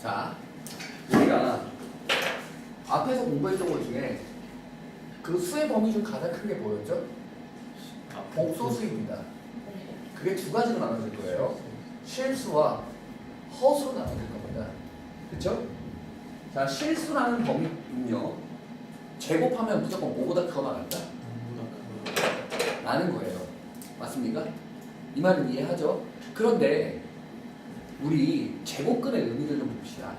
자, 우리가 앞에서 공부했던 것 중에 그 수의 범위 중 가장 큰 게 뭐였죠? 복소수입니다. 그게 두 가지로 나눠질 거예요. 실수와 허수로 나눠질 겁니다. 그렇죠? 자, 실수라는 범위는요. 제곱하면 무조건 5보다 크거나 같다? 라는 거예요. 맞습니까? 이 말은 이해하죠? 그런데 우리 제곱근의 의미를 좀 봅시다.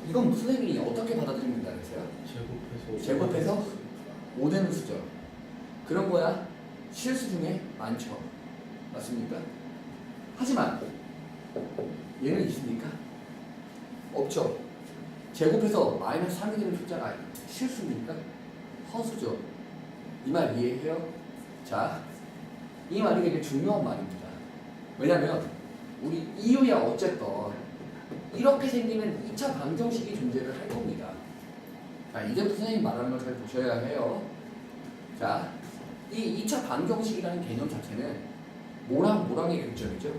이건 무슨 의미 어떻게 받아들입니다 그랬어요? 제곱해서 5되는 수죠. 그런 거야 실수 중에 많죠. 맞습니까? 하지만 얘는 있습니까? 없죠. 제곱해서 마이너스 3이 되는 숫자가 실수입니까? 허수죠. 이 말 이해해요? 자, 이 말이 되게 중요한 말입니다. 왜냐면 우리 이유야 어쨌든 이렇게 생기는 2차 방정식이 존재를 할 겁니다. 자, 이제부터 선생님 말하는 걸 잘 보셔야 해요. 자, 이 2차 방정식이라는 개념 자체는 뭐랑의 교점이죠?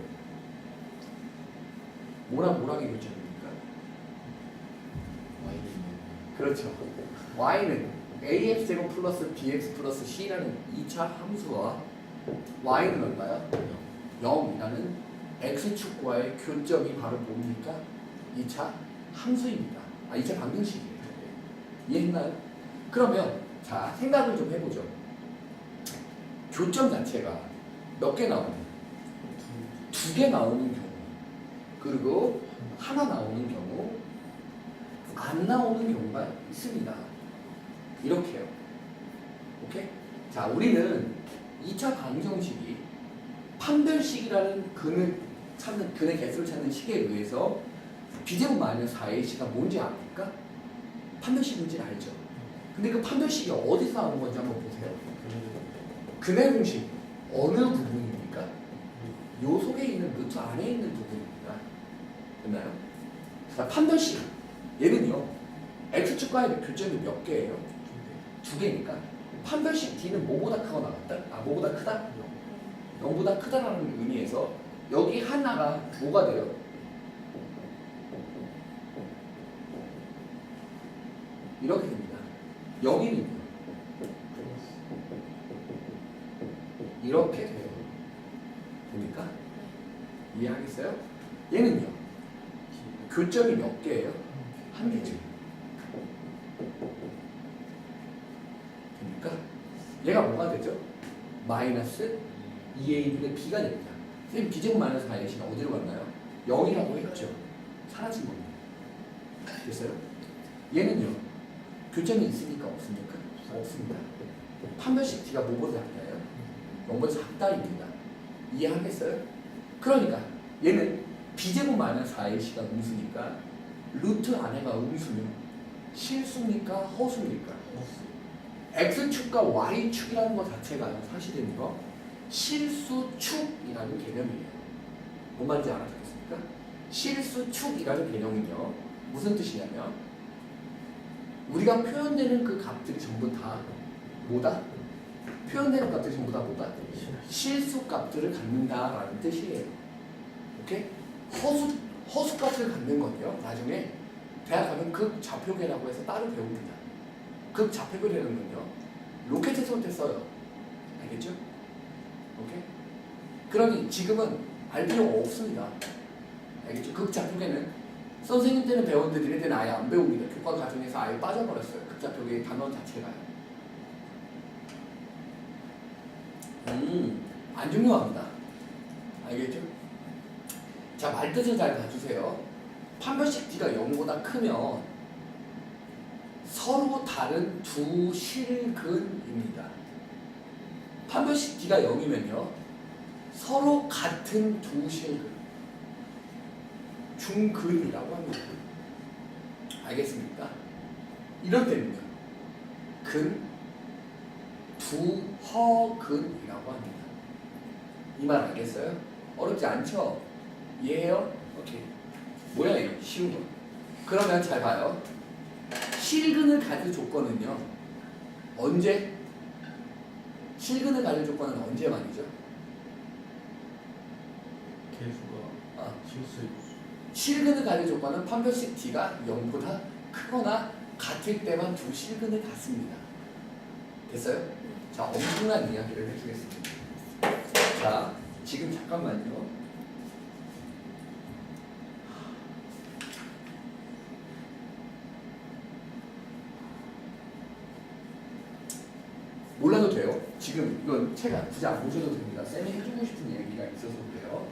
뭐랑의 교점입니까? 그렇죠. y는 ax제곱 플러스 bx 플러스 c라는 2차 함수와 y는 얼마야? 0이라는 x축과의 교점이 바로 뭡니까? 2차 함수입니다. 2차 방정식이에요. 이해했나요? 그러면 자, 생각을 좀 해보죠. 교점 자체가 몇 개 나오는? 2개 나오는 경우, 그리고 하나 나오는 경우, 안 나오는 경우가 있습니다. 이렇게요. 오케이? 자, 우리는 2차 방정식이 판별식이라는 근의 개수를 찾는 식에 의해서 b제곱 마이너스 4ac가 뭔지 압니까? 판별식인지 알죠? 근데 그 판별식이 어디서 나온 건지 한번 보세요. 근의 공식 어느 부분입니까? 요 속에 있는 루트 안에 있는 부분입니다. 됐나요? 자, 판별식 얘는요 x축과의 교점이 몇 개예요? 2개니까 판별식 d는 뭐보다 크거나 같다? 뭐보다 크다? 0보다 크다라는 의미에서 여기 하나가 뭐가 돼요? 이렇게 됩니다. 여기는요 이렇게 돼요. 됩니까? 이해하겠어요? 얘는요 교점이 몇 개예요? 한 개죠. 됩니까? 얘가 뭐가 되죠? 마이너스 2a분의 b가 됩니다. 선생님 b제곱 마이너스 4ac가 어디로 갔나요? 0이라고 했죠. 사라진 겁니다. 됐어요? 얘는요 교점이 있습니까? 없습니까? 없습니다. 판별식 d가 뭐보다 작나요? 0보다 작다입니다. 이해하겠어요? 그러니까 얘는 b제곱 마이너스 4ac가 음수니까 루트 안에가 음수면 실수입니까? 허수입니까? x축과 y축이라는 것 자체가 사실은 이거 실수축이라는 개념이에요. 뭔 말인지 알아듣겠습니까? 실수축이라는 개념은요 무슨 뜻이냐면 우리가 표현되는 그 값들이 전부 다 뭐다? 표현되는 값들이 전부 다 뭐다? 실수 값들을 갖는다라는 뜻이에요. 오케이? 허수 값을 갖는 건요 나중에 대학 가면 극좌표계라고 해서 따로 배웁니다. 극좌표계라는 건요 로켓에서 때 써요. 알겠죠? 오케이? 그러니 지금은 알 필요가 없습니다. 알겠죠? 극좌표계는 선생님 때는 배웠는데 니네 때는 아예 안 배웁니다. 교과 과정에서 아예 빠져버렸어요. 극좌표계의 단원 자체가요. 안 중요합니다. 알겠죠? 자, 말뜻을 잘 봐주세요. 판별식 d가 0보다 크면 서로 다른 두 실근입니다. 판별식 d가 0이면요 서로 같은 두 실근 중근이라고 합니다. 알겠습니까? 이럴 때는요 근, 두허근이라고 합니다. 이 말 알겠어요? 어렵지 않죠? 이해해요? 오케이. 뭐야 이거? 쉬운 거. 그러면 잘 봐요. 실근을 가질 조건은요 언제? 실근을 가질 조건은 언제만이죠? 개수가 실수 실근을 가질 조건은 판별식 D가 0보다 크거나 같을 때만 두 실근을 갖습니다. 됐어요? 자, 엄청난 이야기를 해주겠습니다. 자, 지금 잠깐만요. 몰라도 돼요. 지금 이건 책 굳이 안 보셔도 됩니다. 쌤이 해주고 싶은 얘기가 있어서 그래요.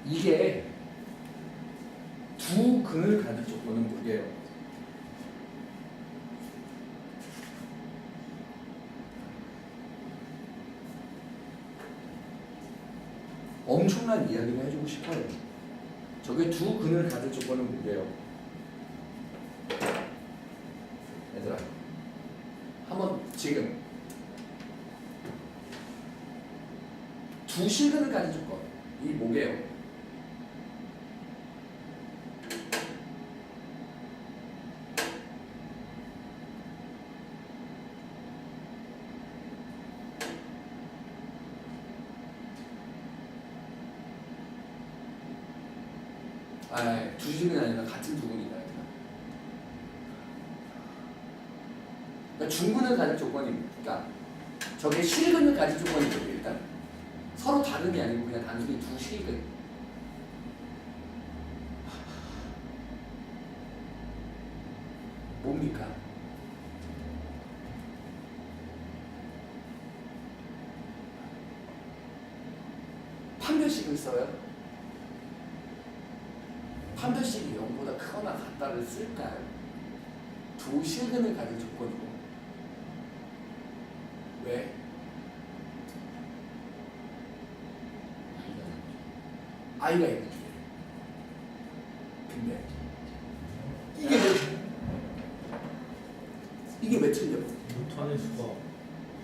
이게 두 근을 가질 조건은 뭐예요? 엄청난 이야기를 해주고 싶어요. 저게 두 근을 가질 조건은 뭐예요? 얘들아, 한번 지금 두 실근을 가질 조건 이 뭐게요? 두 실근이 아니라 같은 두 근이다. 그러니까 중근을 가질 조건이니까 저게 실근을 가질 조건이죠. 일단 서로 다른 게 아니고 그냥 단순히 두 실근. 뭡니까? 판별식을 써요. 판별식이 0보다 크거나 같다를 쓸까요? 두 실근을 가질 조건이고. 왜? 아이가 있는 게. 근데 이게 왜 틀려? 루트 안의 수가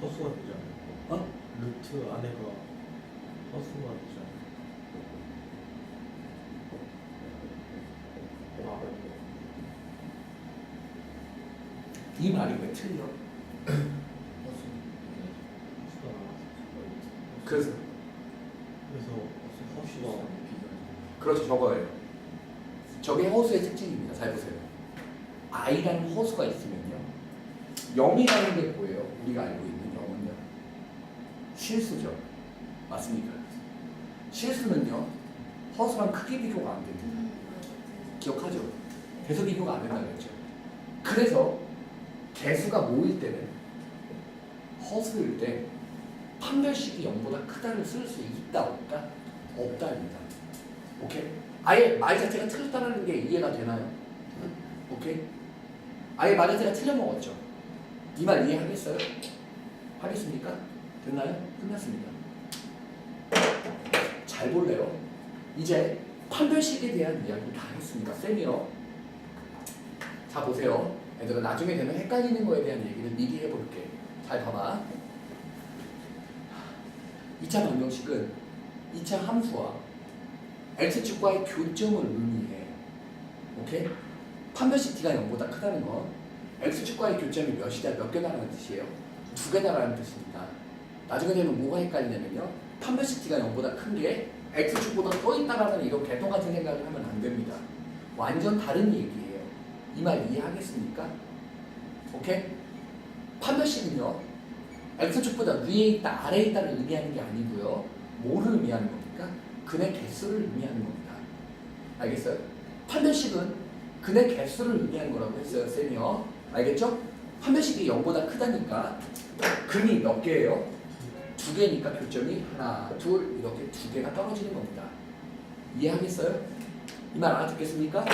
허수가 되지 않아요? 어? 루트 안에가 허수가 되지 않아요? 이 말이 왜 틀려? 그래서 허수가 그렇죠, 저거예요. 저게 허수의 특징입니다. 잘 보세요. I라는 허수가 있으면요, 0이라는 게 뭐예요? 우리가 알고 있는 0은요, 실수죠. 맞습니까? 실수는요, 허수랑 크기 비교가 안 됩니다. 기억하죠? 개수 비교가 안 된다고 했죠. 그래서 개수가 모일 때는, 허수일 때 판별식이 0보다 크다를 쓸 수 있다 없다? 없다입니다. 오케이? 아예 말 자체가 틀렸다는 게 이해가 되나요? 오케이? 아예 말 자체가 틀려먹었죠. 이 말 이해하겠어요? 하겠습니까? 됐나요? 끝났습니다. 잘 볼래요? 이제 판별식에 대한 이야기를 다 했습니다. 쌤이요. 자, 보세요. 얘들아, 나중에 되면 헷갈리는 거에 대한 얘기를 미리 해볼게. 잘 봐봐. 2차 방정식은 2차 함수와 x축과의 교점을 의미해. 오케이? 판별식 t가 0보다 크다는 건 x축과의 교점이 몇이다, 몇 개다라는 뜻이에요? 두 개다라는 뜻입니다. 나중에 되면 뭐가 헷갈리냐면요, 판별식 t가 0보다 큰 게 x축보다 떠 있다라는 이런 개똥 같은 생각을 하면 안 됩니다. 완전 다른 얘기예요. 이 말 이해하겠습니까? 오케이? 판별식은요, x축보다 위에 있다, 아래에 있다를 의미하는 게 아니고요. 뭐를 의미하는 겁니까? 근의 개수를 의미하는 겁니다. 알겠어요? 판별식은 근의 개수를 의미하는 거라고 했어요, 쌤이요. 알겠죠? 판별식이 0보다 크다니까 근이 몇 개예요? 두 개니까 교점이 하나, 둘 이렇게 두 개가 떨어지는 겁니다. 이해하겠어요? 이 말 알아듣겠습니까?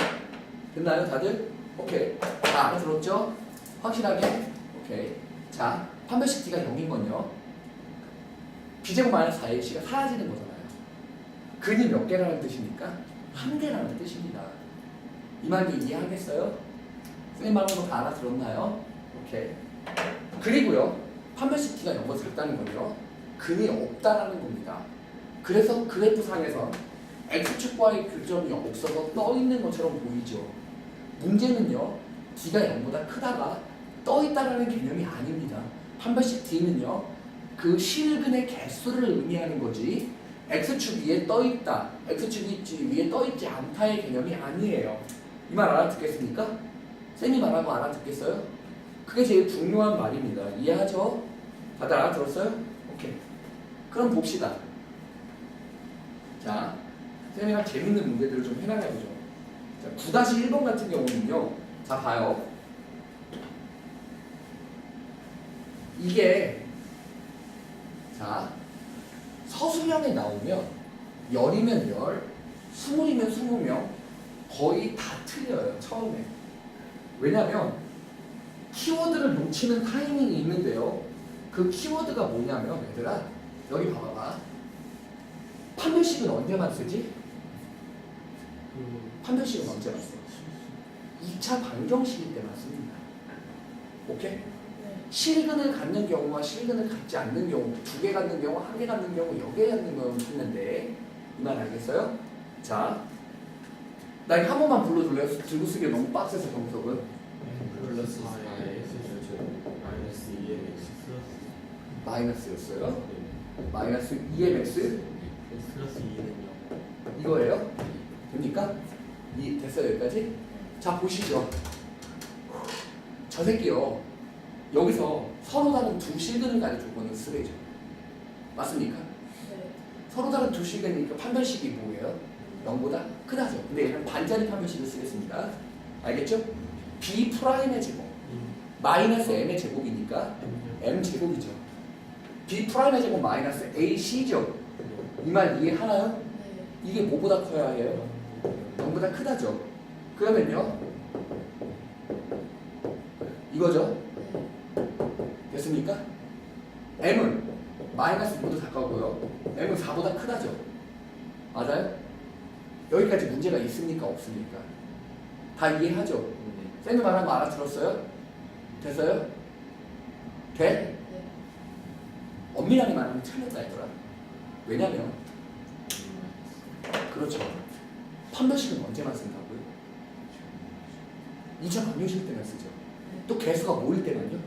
됐나요, 다들? 오케이. 다 알아들었죠? 확실하게? 오케이. 자, 판별식 t가 0인 건요, b제곱 마이너스 4ac가 사라지는 거잖아요. 근이 몇 개라는 뜻입니까? 한 개라는 뜻입니다. 이 말도 이해하겠어요? 쌤 말한 거 다 알아들었나요? 오케이. 그리고요, 판별식 t가 0보다 작다는 건요, 근이 없다라는 겁니다. 그래서 그래프상에서 x축과의 교점이 없어서 떠 있는 것처럼 보이죠. 문제는요, t가 0보다 크다가 떠 있다라는 개념이 아닙니다. 판별식 D는요, 그 실근의 개수를 의미하는 거지, X축 위에 떠 있다, X축 위에 떠 있지 않다의 개념이 아니에요. 이 말 알아듣겠습니까? 쌤이 말하고 알아듣겠어요? 그게 제일 중요한 말입니다. 이해하죠? 다들 알아들었어요? 오케이. 그럼 봅시다. 자, 쌤이랑 재밌는 문제들을 좀 해나가보죠. 자, 9-1번 같은 경우는요. 자, 봐요. 이게 자, 서술형에 나오면 열이면 열, 스물이면 20명 거의 다 틀려요. 처음에. 왜냐면 키워드를 놓치는 타이밍이 있는데요. 그 키워드가 뭐냐면 얘들아 여기 봐봐봐. 판별식은 언제만 쓰지? 판별식은 언제만 써? 2차 방정식일 때만 씁니다. 오케이? 네. 실근을 갖는 경우와 실근을 갖지 않는 경우, 2개 갖는 경우, 1개 갖는 경우, 여개 갖는 경우 있는데 이 말 알겠어요? 자, 나 이거 한 번만 불러줄래요? 들고 쓰기 너무 빡세서 정석은. 플러스 4에 X제곱 마이너스 2mx 마이너스였어요? 마이너스 2mx? 플러스 2는요? 이거예요? 됩니까? 됐어요 여기까지? 자 보시죠. 저 새끼요 여기서 서로 다른 두 실근을 가진 조건은 쓰레죠. 맞습니까? 네. 서로 다른 두 실근이니까 판별식이 뭐예요? 0보다 크다죠. 근데 얘는 반자리 판별식을 쓰겠습니다. 알겠죠? b 프라임의 제곱 마이너스 m의 제곱이니까 m 제곱이죠. b 프라임의 제곱 마이너스 ac죠. 이 말 이해하나요? 네. 이게 뭐보다 커야 해요? 0보다 크다죠. 그러면요 이거죠. 됐습니까? m은 마이너스 모두 가까우고요. m은 4보다 크다죠. 맞아요? 여기까지 문제가 있습니까? 없습니까? 다 이해하죠? 쌤이 말한 거 알아들었어요? 됐어요? 돼? 네. 엄밀하게 말하면 틀렸다 했더라. 왜냐면 그렇죠. 판별식은 언제만 쓴다고요? 2차 방정식 때만 쓰죠. 또 개수가 모일 때만요.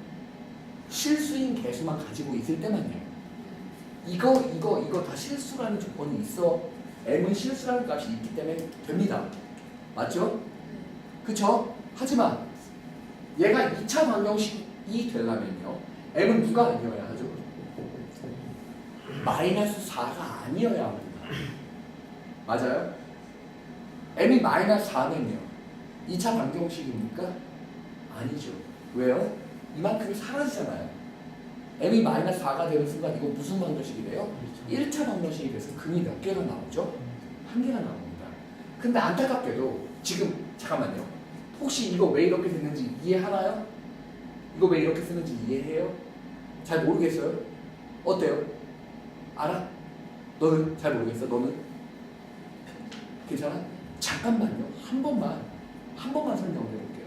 실수인 개수만 가지고 있을 때만요. 이거 다 실수라는 조건이 있어. m은 실수라는 값이 있기 때문에 됩니다. 맞죠? 그쵸? 하지만 얘가 2차 방정식이 되려면요. m은 누가 아니어야 하죠? 마이너스 4가 아니어야 합니다. 맞아요? m이 마이너스 4면요. 2차 방정식입니까? 아니죠. 왜요? 이만큼이 사라지잖아요. m이 마이너스 4가 되는 순간 이거 무슨 방정식이 돼요? 1차 방정식이 돼서 근이 몇 개가 나오죠? 1개가 나옵니다. 근데 안타깝게도 지금 잠깐만요. 혹시 이거 왜 이렇게 됐는지 이해하나요? 이거 왜 이렇게 쓰는지 이해해요? 잘 모르겠어요? 어때요? 알아? 너는 잘 모르겠어? 너는? 괜찮아? 잠깐만요. 한 번만 설명을 해볼게요.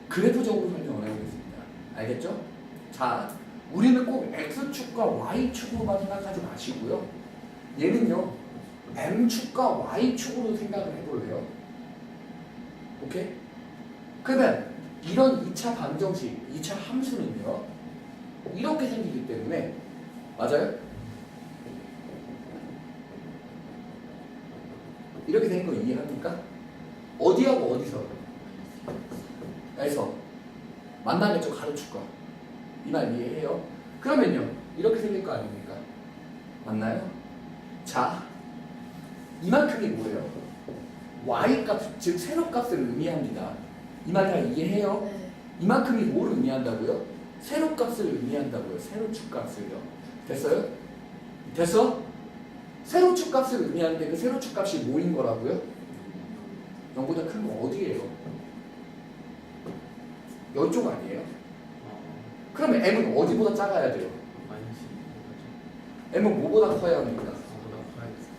그래프적으로 설명을 해보겠습니다. 알겠죠? 자, 우리는 꼭 X축과 Y축으로만 생각하지 마시고요. 얘는요, M축과 Y축으로 생각을 해볼래요. 오케이? 그러면 이런 2차 방정식, 2차 함수는요, 이렇게 생기기 때문에, 맞아요? 이렇게 되는 거 이해합니까? 어디하고 어디서? 에서 만나겠죠, 가로축과. 이 말 이해해요? 그러면요, 이렇게 생길 거 아닙니까? 맞나요? 자, 이만큼이 뭐예요? y값, 즉 세로값을 의미합니다. 이 말 다 이해해요? 네. 이만큼이 뭘 의미한다고요? 세로값을 의미한다고요. 세로축값을요. 됐어요? 됐어? 세로축값을 의미하는데 그 세로축값이 뭐인 거라고요? 0보다 큰 거 어디예요? 이쪽 아니에요? 그러면 m은 어디보다 작아야 돼요? m은 뭐보다 커야 합니까?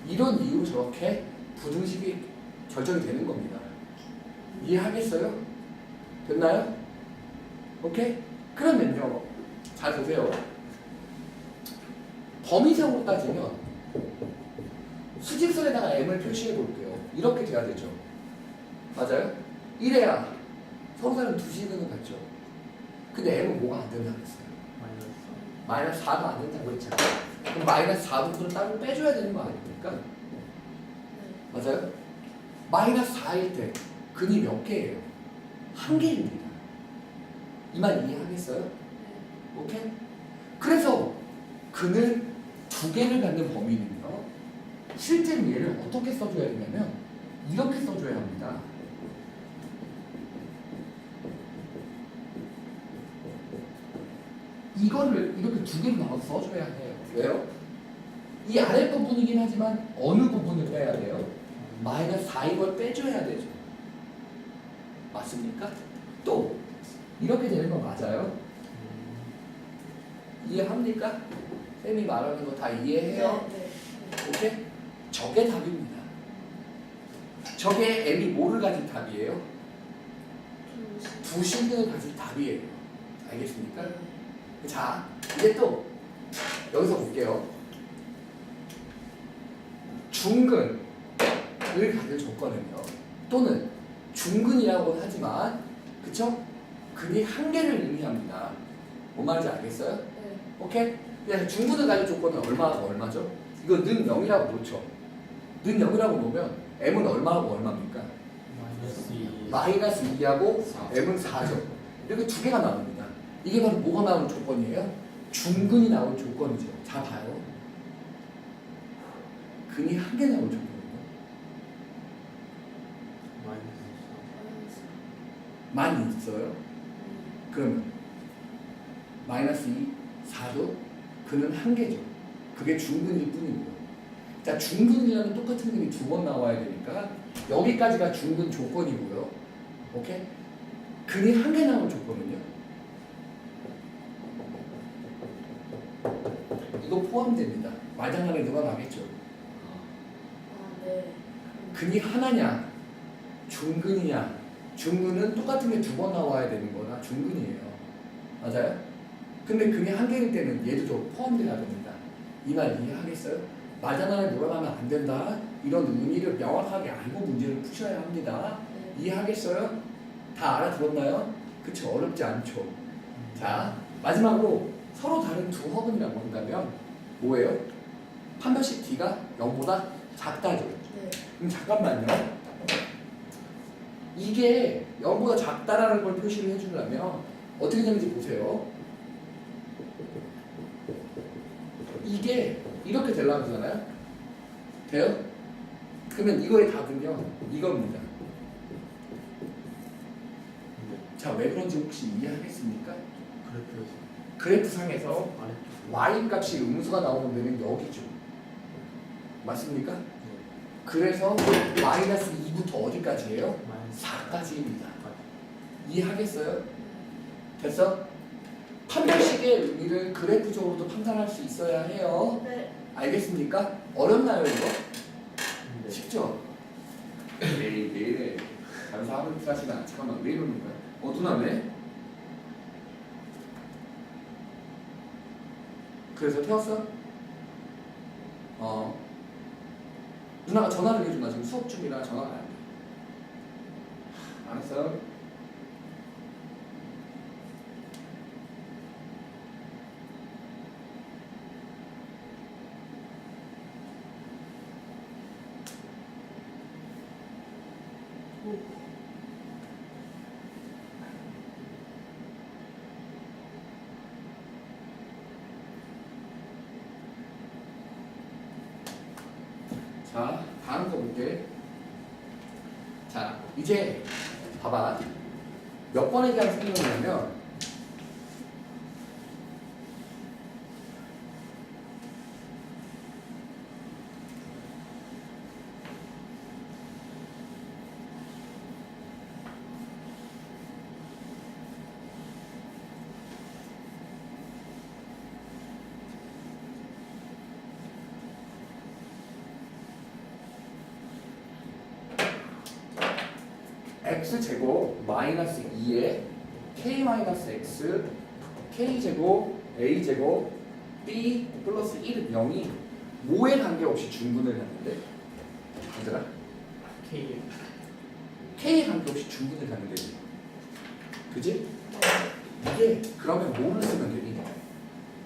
이런 이유로 저렇게 부등식이 결정이 되는 겁니다. 이해하겠어요? 됐나요? 오케이? 그러면요, 잘 보세요. 범위상으로 따지면 수직선에다가 m을 표시해 볼게요. 이렇게 돼야 되죠. 맞아요? 이래야 서로 다른 두 식은 같죠. 근데 m은 뭐가 안 된다고 했어요? 마이너스 마이너스 4가 안 된다고 했잖아. 그럼 마이너스 4부터는 따로 빼줘야 되는 거 아닙니까? 맞아요? 마이너스 4일 때 근이 몇 개예요? 한 개입니다. 이 말 이해하겠어요? 오케이? 그래서 근을 두 개를 갖는 범위는요. 실제로 얘를 어떻게 써줘야 되냐면 이렇게 써줘야 합니다. 이거를 이렇게 두 개로 나눠서 써줘야 해요. 왜요? 이 아랫부분이긴 하지만 어느 부분을 빼야 돼요? 마이너스 4 이걸 빼줘야 되죠. 맞습니까? 또 이렇게 되는 거 맞아요? 이해합니까? 쌤이 말하는 거 다 이해해요? 오케이? 저게 답입니다. 저게 m이 뭐를 가진 답이에요? 두 실근을 가진 답이에요. 알겠습니까? 자, 이제 또 여기서 볼게요. 중근을 가질 조건은요. 또는 중근이라고 하지만 그쵸? 근이 한 개를 의미합니다. 뭔 말인지 알겠어요? 오케이? 그래서 중근을 가질 조건은 얼마하고 얼마죠? 이거 는 0이라고 놓죠. 는 0이라고 놓으면 m은 얼마하고 얼마입니까? 마이너스 2하고 m은 4죠. 이렇게 두 개가 나옵니다. 이게 바로 뭐가 나오는 조건이에요? 중근이 나올 조건이죠. 자 봐요. 근이 한 개 나올 조건이에요. 많이 있어요. 그러면 마이너스 2, 4도 근은 한 개죠. 그게 중근일 뿐이고요. 자, 중근이라면 똑같은 근이 두 번 나와야 되니까 여기까지가 중근 조건이고요. 오케이? 근이 한 개 나올 조건은요. 이거 포함됩니다. 말장난에 누가 나겠죠. 근이 하나냐, 중근이냐. 중근은 똑같은 게 두 번 나와야 되는 거나 중근이에요. 맞아요? 근데 근이 한 개일 때는 얘도 좀 포함돼야 됩니다. 이 말 이해하겠어요? 말장난에 놀아가면 안 된다. 이런 의미를 명확하게 알고 문제를 푸셔야 합니다. 이해하겠어요? 다 알아들었나요? 그쵸? 어렵지 않죠? 자, 마지막으로 서로 다른 두 허근이라고 한다면 뭐예요? 판별식 D가 0보다 작다죠? 그럼 잠깐만요. 이게 0보다 작다라는 걸 표시를 해주려면 어떻게 되는지 보세요. 이게 이렇게 되려고 하잖아요. 돼요? 그러면 이거의 답은요. 이겁니다. 자, 왜 그런지 혹시 이해하겠습니까? 그래프상에서 y 값이 음수가 나오는 데는 여기죠. 맞습니까? 그래서 마이너스 2부터 어디까지예요? 4까지입니다. 이해하겠어요? 됐어? 판별식의 의미를 그래프적으로도 판단할 수 있어야 해요. 알겠습니까? 어렵나요 이거? 쉽죠? 매일 잠사하는 사시나 잠깐만 왜 이러는 거야? 누나 왜? 그래서 태웠어? 누나가 전화를 해준다. 지금 수업 중이라 전화가 안 돼. 알았어? 자, 다음 거 볼게. 자, 이제 봐봐. 몇 번에 대한 설명이냐면 x제곱 마이너스 2에 k 마이너스 x k제곱 a제곱 b 플러스 1은 0이 뭐에 관계없이 중분을 하는데 얘들아 K에 관계없이 중분을 하는데 그지? 이게 그러면 뭐를 쓰면 되니?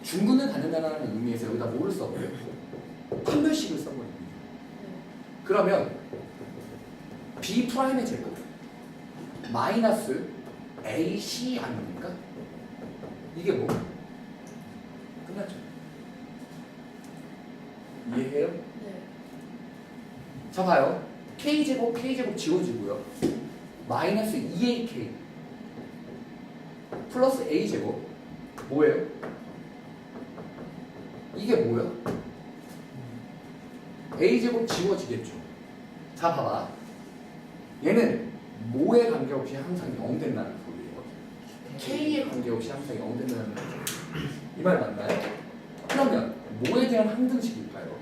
중근을 갖는다는 의미에서 여기다 뭐를 써버려요? 판별식을 써버립니다. 그러면 B 프라임의 제곱 마이너스 AC 아닙니까? 이게 뭐? 끝났죠. 이해해요? 네. 자 봐요. K제곱 K제곱 지워지고요. 마이너스 2AK 플러스 A제곱 뭐예요? 이게 뭐야? A제곱 지워지겠죠. 자 봐봐. 얘는 뭐에 관계없이 항상 0 된다는 소리예요. K에 관계없이 항상 0 된다는 거죠. 이 말 맞나요? 그러면 뭐에 대한 항등식일까요?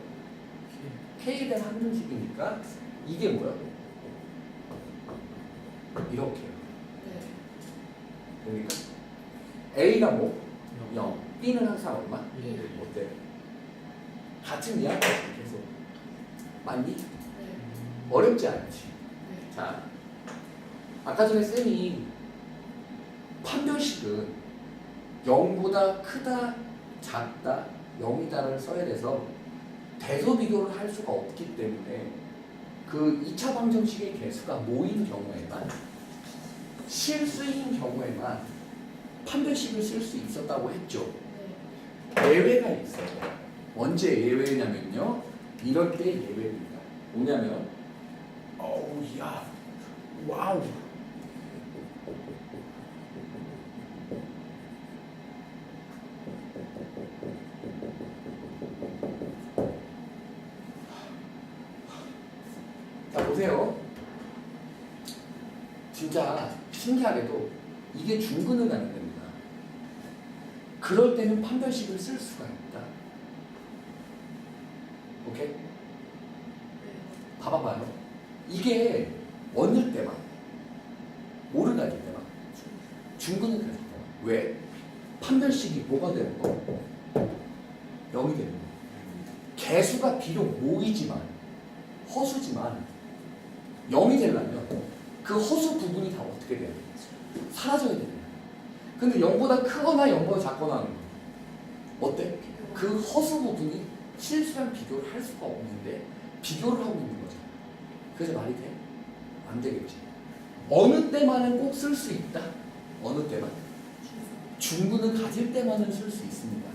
K에 대한 항등식이니까 이게 뭐야? 이렇게요. 네. 됩니까? A가 뭐? 0. B는 항상 얼마? 예. 어때? 같은 이야기지 계속. 맞니? 네. 어렵지 않지. 네. 자, 아까 전에 쌤이 판별식은 0보다 크다, 작다, 0이다를 써야 돼서 대소 비교를 할 수가 없기 때문에 그 2차 방정식의 개수가 모인 경우에만 실수인 경우에만 판별식을 쓸 수 있었다고 했죠. 네. 예외가 있어요. 언제 예외냐면요. 이럴 때 예외입니다. 뭐냐면 어우 야 와우 자 보세요. 진짜 신기하게도 이게 중근을 가는 겁니다. 그럴 때는 판별식을 쓸 수가 있다. 오케이? 네. 봐봐봐요. 이게 어느 때만 뭐를 가질 때만 중근을 가질 때만 왜? 판별식이 뭐가 되는 거? 0이 되는 거. 개수가 비록 모이지만 허수지만 0이 되려면 그 허수 부분이 다 어떻게 돼야 돼? 사라져야 되는 거야. 근데 0보다 크거나 0보다 작거나 하는 거 어때? 그 허수 부분이 실수랑 비교를 할 수가 없는데 비교를 하고 있는 거잖아. 그래서 말이 돼? 안 되겠지. 어느 때만은 꼭 쓸 수 있다. 어느 때만? 중근을 가질 때만은 쓸 수 있습니다.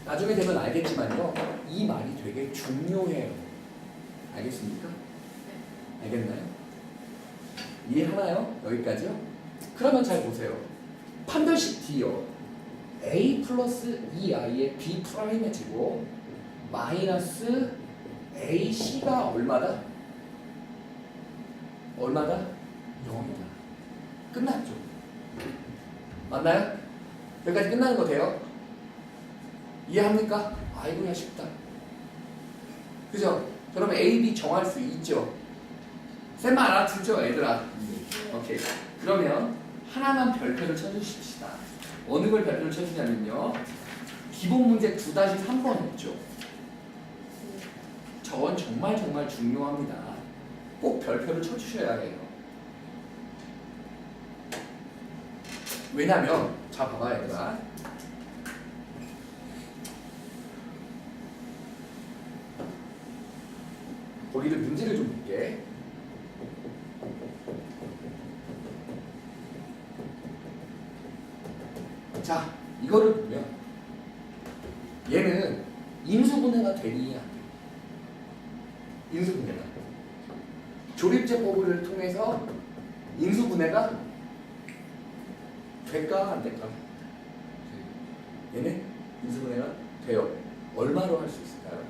나중에 되면 알겠지만요. 이 말이 되게 중요해요. 알겠습니까? 알겠나요? 이해하나요? 여기까지요? 그러면 잘 보세요. 판별식 D요. A 플러스 2i의 B 프라임의 제곱 마이너스 AC가 얼마다? 얼마다? 0이다. 끝났죠. 맞나요? 여기까지 끝나는 거 돼요? 이해합니까? 아이고야 쉽다. 그죠? 그러면 A, B 정할 수 있죠? 쌤만 알아듣죠 얘들아? 오케이. 그러면 하나만 별표를 쳐주십시다. 어느 걸 별표를 쳐주냐면요. 기본 문제 9-3번 했죠? 저건 정말 중요합니다. 꼭 별표를 쳐주셔야 해요. 왜냐면 자 봐봐 얘들아. 거기를 문제를 좀 볼게. 자 이거를 보면 얘는 인수분해가 되니 안 돼? 인수분해가 조립제법을 통해서 인수분해가 될까 안 될까? 얘는 인수분해가 돼요. 얼마로 할 수 있을까요?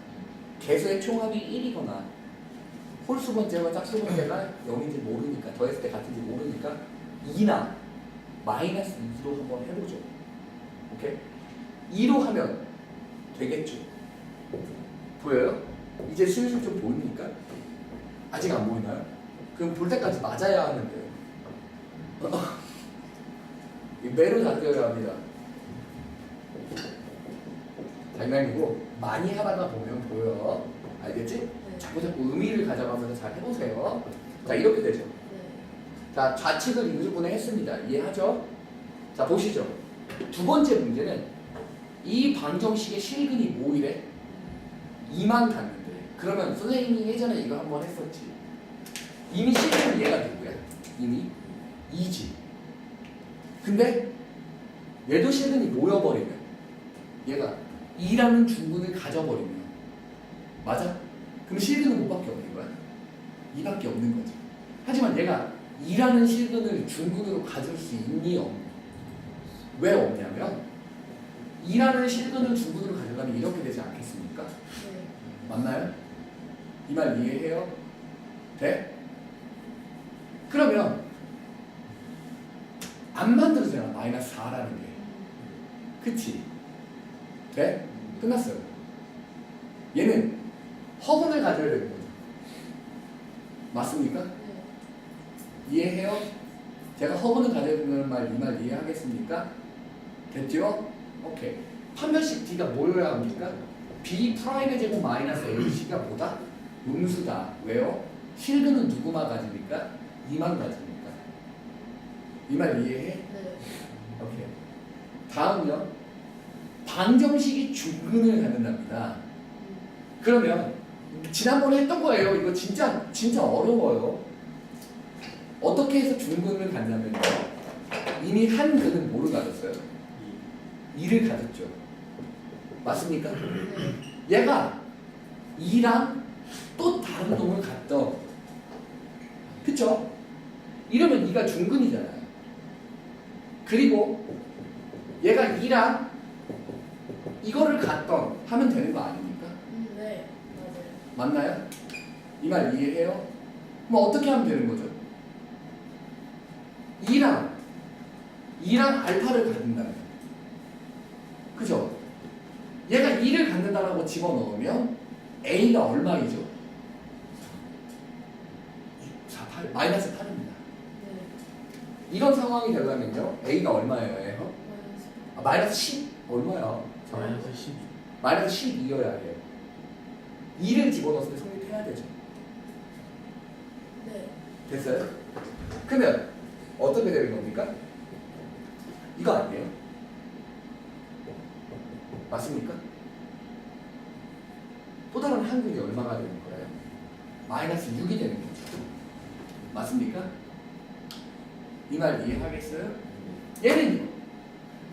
개수의 총합이 1이거나 홀수번째와 짝수번째가 0인지 모르니까 더했을 때 같은지 모르니까 2나 마이너스 2로 한번 해보죠. 오케이? 2로 하면 되겠죠. 보여요? 이제 슬슬 좀 보입니까? 아직 안 보이나요? 그럼 볼 때까지 맞아야 하는데요. 매로 잡혀야 합니다. 장난이고 많이 하다가 보면 보여. 알겠지? 네. 자꾸 의미를 가져가면서 잘 해보세요. 자 이렇게 되죠. 네. 자 좌측을 인수분해 했습니다. 이해하죠? 자 보시죠. 두 번째 문제는 이 방정식의 실근이 뭐이래? 2만 갔는데 그러면 선생님이 예전에 이거 한번 했었지. 이미 실근은 얘가 누구야? 이미 2지. 근데 얘도 실근이 모여버리면 얘가 2라는 중근을 가져버리면 맞아? 그럼 실근은 뭐밖에 없는 거야? 2밖에 없는 거지. 하지만 얘가 2라는 실근을 중근으로 가질 수 있니 없니? 왜 없냐면 2라는 실근을 중근으로 가져가면 이렇게 되지 않겠습니까? 네. 맞나요? 이 말 이해해요? 돼? 그러면 안 만들어지잖아. 마이너스 4라는 게. 그치? 돼? 끝났어요. 얘는 허근을 가져야 되는 거죠. 맞습니까? 네. 이해해요? 제가 허근을 가져야 된다는 말, 이 말 이해하겠습니까? 됐죠? 오케이. 판별식 D가 뭐여야 합니까? B 프라임의 제곱 마이너스 AC가 뭐다? 음수다. 왜요? 실근은 누구만 가집니까? 2만 가집니까? 이 말 이해해? 네. 오케이. 다음요. 방정식이 중근을 갖는답니다. 그러면 지난번에 했던 거예요. 이거 진짜 어려워요. 어떻게 해서 중근을 갖냐면요. 이미 한 근은 뭐를 가졌어요? 2를 가졌죠. 맞습니까? 네. 얘가 2랑 또 다른 놈을 갖던 그쵸? 이러면 2가 중근이잖아요. 그리고 얘가 2랑 이거를 갖던 하면 되는 거 아닙니까? 네. 맞아요. 맞나요? 이 말 이해해요? 그럼 어떻게 하면 되는 거죠? 2랑 알파를 갖는다면 그죠? 얘가 2를 갖는다라고 집어넣으면 A가 얼마이죠? 4, 8, 마이너스 8입니다. 네. 이런 상황이 되려면요 A가 얼마여야 해요? 마이너스. 마이너스 10 얼마야? 마이너스 10. 마이너스 12여야 해요. 2를 집어넣었을 때 성립해야 되죠. 네. 됐어요? 그러면 어떻게 되는 겁니까? 이거 아니에요? 맞습니까? 또 다른 한근이 얼마가 되는 거예요? 마이너스 6이 되는 거죠. 맞습니까? 이 말 이해하겠어요? 얘는요.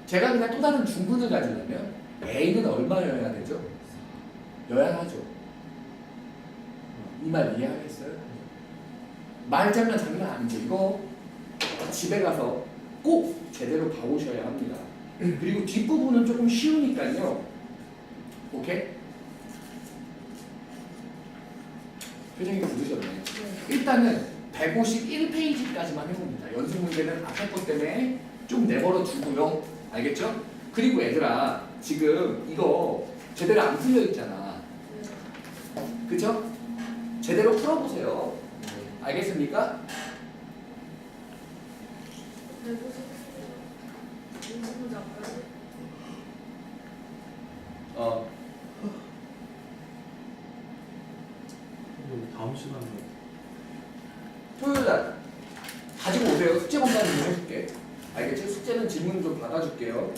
제가 그냥 또 다른 중근을 가지려면 A는 얼마여야 되죠? 여야 하죠. 이 말 이해하겠어요? 말장난 장난 아니죠. 이거 집에 가서 꼭 제대로 봐오셔야 합니다. 그리고 뒷부분은 조금 쉬우니까요. 오케이? 표정이 굳으셨네. 네. 일단은 151페이지까지만 해봅니다. 연습 문제는 앞에 것 때문에 좀 내버려 두고요. 알겠죠? 그리고 얘들아 지금 이거 제대로 안 풀려 있잖아. 네. 그쵸? 제대로 풀어보세요. 알겠습니까? 어. 이거 다음 시간에 토요일날 가지고 오세요. 숙제 검사 좀 해줄게. 알겠지? 숙제는 질문 좀 받아줄게요.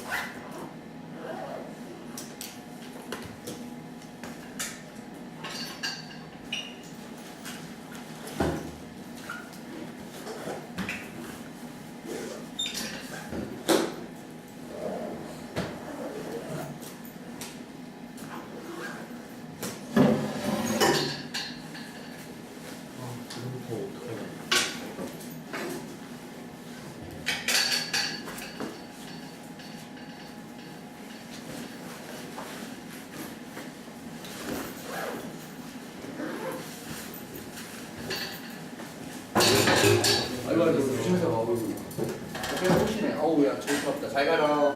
지금부터 어떻게 해야 돼? 아이고, 조심해서 가. 오케이, 혹시네. 어우, 야, 재밌었다. 잘 가라.